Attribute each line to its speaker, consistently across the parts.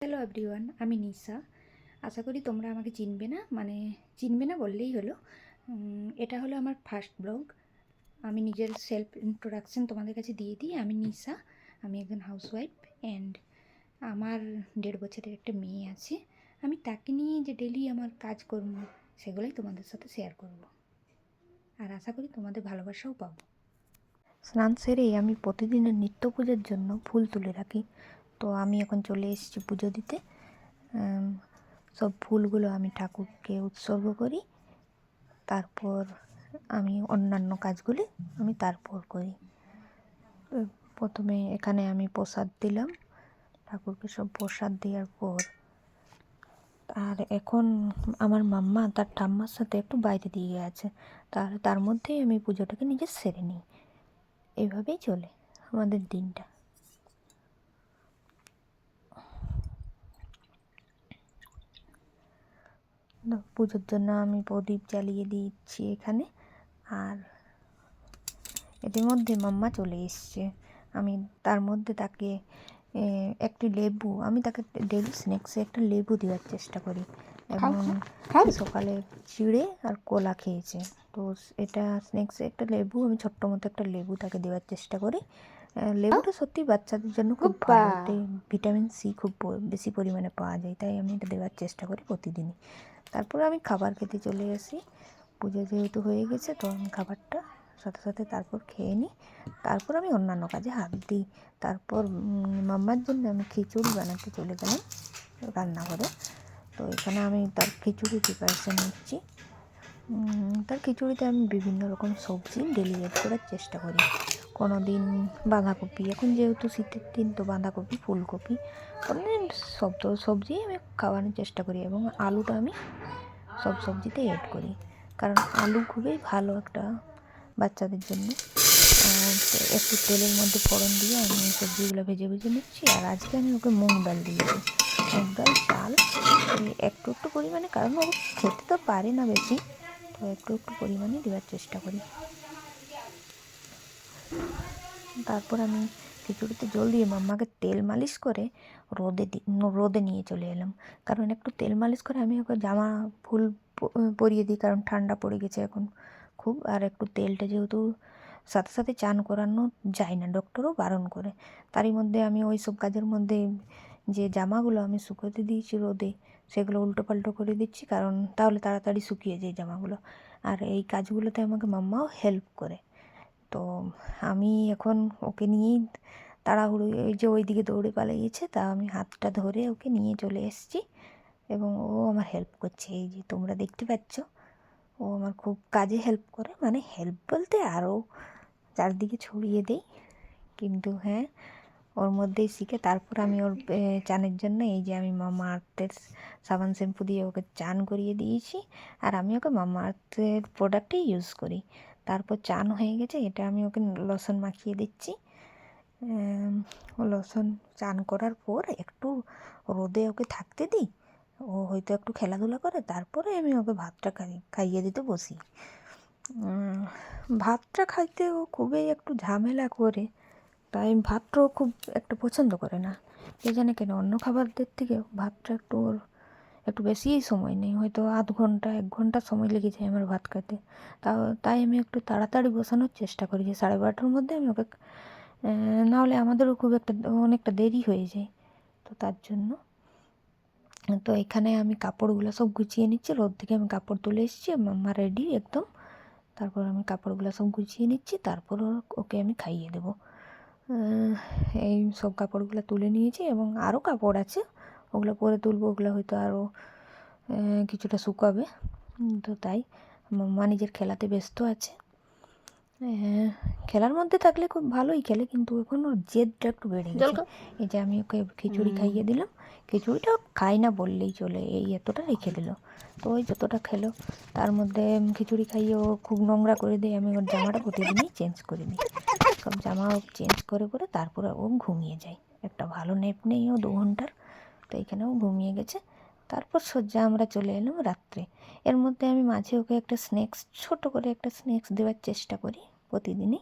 Speaker 1: Hello everyone, আমি নিশা। আশা করি তোমরা আমাকে চিনবে না বললেই হলো। এটা হলো আমার ফার্স্ট ব্লগ। আমি নিজের সেলফ ইন্ট্রোডাকশন তোমাদের কাছে দিয়ে দিই। আমি নিশা, আমি একজন হাউসওয়াইফ অ্যান্ড আমার 1.5 বছরের একটা মেয়ে আছে। আমি তাকে নিয়ে যে ডেলি আমার কাজকর্ম সেগুলোই তোমাদের সাথে শেয়ার করব, আর আশা করি তোমাদের ভালোবাসাও পাবো। স্নান সেরেই আমি প্রতিদিনের নিত্য পুজোর জন্য ফুল তুলে রাখি। তো আমি এখন চলে এসেছি পুজো দিতে। সব ফুলগুলো আমি ঠাকুরকে উৎসর্গ করি, তারপর আমি অন্যান্য কাজগুলি তারপর করি। প্রথমে এখানে আমি প্রসাদ দিলাম ঠাকুরকে, সব প্রসাদ দেওয়ার পর আর এখন আমার মাম্মা তার ঠাম্মার সাথে একটু বাইরে দিয়ে গেছে, তার মধ্যেই আমি পুজোটাকে নিজে সেরে নিই। এইভাবেই চলে আমাদের দিনটা। পুজোর জন্য আমি প্রদীপ জ্বালিয়ে দিচ্ছি এখানে, আর এর মধ্যে মাম্মা চলে এসছে। আমি তার মধ্যে তাকে একটি লেবু, আমি তাকে ডেলি স্ন্যাক্সে একটা লেবু দেওয়ার চেষ্টা করি, এবং সকালে চিড়ে আর কলা খেয়েছে। তো এটা স্ন্যাক্সে একটা লেবু, আমি ছোট্ট মতো একটা লেবু তাকে দেওয়ার চেষ্টা করি। লেবুটা সত্যি বাচ্চাদের জন্য খুব ভালো, এতে ভিটামিন সি খুব বেশি পরিমাণে পাওয়া যায়, তাই আমি এটা দেওয়ার চেষ্টা করি প্রতিদিনই। তারপরে আমি খাবার খেতে চলে আসি। পুজো যেহেতু হয়ে গেছে, তো আমি খাবারটা সাথে সাথে তারপর খেয়ে নিই। তারপর আমি অন্যান্য কাজে হাত দিই। তারপর মাম্মার জন্য আমি খিচুড়ি বানাতে চলে গেলাম রান্নাঘরে। তো এখানে আমি তার খিচুড়ি প্রিপারেশান নিচ্ছি। তার খিচুড়িতে আমি বিভিন্ন রকম সবজি ডেলি এড করার চেষ্টা করি। কোনো দিন বাঁধাকপি, এখন যেহেতু শীতের দিন, তো বাঁধাকপি, ফুলকপি, কোনো দিন সব সবজি আমি খাওয়ানোর চেষ্টা করি, এবং আলুটা আমি সব সবজিতে এড করি, কারণ আলু খুবই ভালো একটা বাচ্চাদের জন্য। তো একটু তেলের মধ্যে ফোড়ন দিয়ে আমি সবজিগুলো ভেজে ভেজে নিচ্ছি। আর আজকে আমি ওকে মুগ ডাল দিয়েছি, মুগ ডাল, চাল একটু একটু পরিমাণে, কারণ ও খেতে তো পারে না বেশি, তো একটু একটু পরিমাণে দেওয়ার চেষ্টা করি। তারপর আমি খিচুড়িতে জল দিয়ে মাম্মাকে তেল মালিশ করে রোদে নিয়ে চলে এলাম, কারণ একটু তেল মালিশ করে আমি ওকে জামা ফুল পরিয়ে দিই, কারণ ঠান্ডা পড়ে গেছে এখন খুব। আর একটু তেলটা যেহেতু সাথে সাথে চান করানো যায় না, ডক্টরও বারণ করে, তারই মধ্যে আমি ওই সব কাজের মধ্যে যে জামাগুলো আমি শুকোতে দিয়েছি রোদে, সেগুলো উল্টো পাল্টো করে দিচ্ছি, কারণ তাহলে তাড়াতাড়ি শুকিয়ে যায় জামাগুলো। আর এই কাজগুলোতে আমাকে মাম্মাও হেল্প করে। তো আমি এখন ওকে নিয়েই তাড়াহুড়ো, ওই যে ওইদিকে দৌড়ে পালিয়েছে, তা আমি হাতটা ধরে ওকে নিয়ে চলে এসেছি, এবং ও আমার হেল্প করছে। এই যে তোমরা দেখতে পাচ্ছ, ও আমার খুব কাজে হেল্প করে, মানে হেল্প বলতে আরও চারদিকে ছড়িয়ে দেই, কিন্তু হ্যাঁ, ওর মধ্যেই শিখে। তারপর আমি ওর চানের জন্য এই যে আমি মামা আর্থের সাবান শ্যাম্পু দিয়ে ওকে চান করিয়ে দিয়েছি, আর আমি ওকে মামা আর্থের প্রোডাক্টই ইউজ করি। তারপর চান হয়ে গেছে, এটা আমি ওকে লোশন মাখিয়ে দিচ্ছি। ও লোশন চান করার পর একটু রোদে ওকে থাকতে দিই, ও হয়তো একটু খেলাধুলা করে, তারপরে আমি ওকে ভাতটা খাইয়ে দিতে বসি। ভাতটা খাইতে ও খুবই একটু ঝামেলা করে, তাই ভাতটাও খুব একটা পছন্দ করে না, কে জানে কেন। অন্য খাবারদের থেকে ভাতটা একটু ওর একটু বেশিই সময় নেই, হয়তো আধ ঘন্টা 1 ঘন্টা সময় লেগে যায় আমার ভাত খেতে। তাই আমি একটু তাড়াতাড়ি বসানোর চেষ্টা করি, যে 12:30টার মধ্যে আমি ওকে, নাহলে আমাদেরও খুব একটা অনেকটা দেরি হয়ে যায়, তো তার জন্য। তো এখানে আমি কাপড়গুলো সব গুছিয়ে নিচ্ছি, রোদ থেকে আমি কাপড় তুলে এসেছি, মাম্মা রেডি একদম। তারপর আমি কাপড়গুলো সব গুছিয়ে নিচ্ছি, তারপর ওকে আমি খাইয়ে দেবো। এই সব কাপড়গুলো তুলে নিয়েছি, এবং আরও কাপড় আছে, ওগুলো পরে তুলবো, ওগুলো হয়তো আরও কিছুটা শুকাবে। তো তাই মাম্মা নিজের খেলাতে ব্যস্ত আছে। খেলার মধ্যে থাকলে খুব ভালোই খেলে, কিন্তু এখন ওর জেদটা একটু বেড়ে গেছে। এই যে আমি ওকে খিচুড়ি খাইয়ে দিলাম, খিচুড়িটা খাই না বললেই চলে, এই এতটা রেখে দিল। তো ওই যতটা খেলো, তার মধ্যে খিচুড়ি খাইয়ে ও খুব নোংরা করে দিই। আমি ওর জামাটা প্রতিদিনই চেঞ্জ করে দিই, সব জামা চেঞ্জ করে করে তারপরে ও ঘুমিয়ে যায়। একটা ভালো নেপ নেই ও 2 ঘন্টার, তো এখানেও ঘুমিয়ে গেছে। তারপর সজ্জা আমরা চলে এলাম রাত্রে। এর মধ্যে আমি মাঝে ওকে একটা স্ন্যাক্স, ছোট করে একটা স্ন্যাক্স দেওয়ার চেষ্টা করি প্রতিদিনই।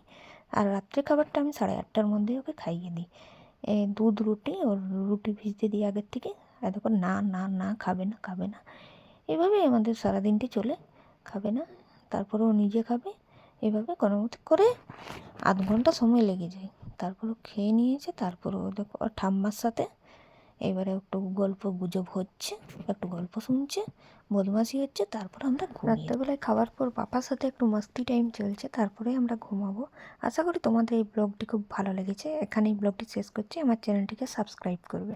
Speaker 1: আর রাত্রে খাবারটা আমি 8:30টার মধ্যে ওকে খাইয়ে দিই। দুধ রুটি, ওর রুটি ভিজতে দিই আগের থেকে, এত করে না না না খাবে না খাবে না, এভাবেই আমাদের সারাদিনটি চলে। খাবে না, তারপরে ও নিজে খাবে, এভাবে কোনো মতো করে আধ ঘন্টা সময় লেগে যায়। তারপর ও খেয়ে নিয়েছে, তারপরে ও দেখো ওর ঠাম্মার সাথে এবারে একটু গল্প গুজব হচ্ছে, একটু গল্প শুনছে, বদমাশি হচ্ছে, তারপর আমরা রাত্রেবেলায় খাওয়ার পর পাপার সাথে একটু মাস্তি টাইম চলছে, তারপরে আমরা ঘুমাবো। আশা করি তোমাদের এই ব্লগটি খুব ভালো লেগেছে। এখানেই ব্লগটি শেষ করছি। আমার চ্যানেলটিকে সাবস্ক্রাইব করবে।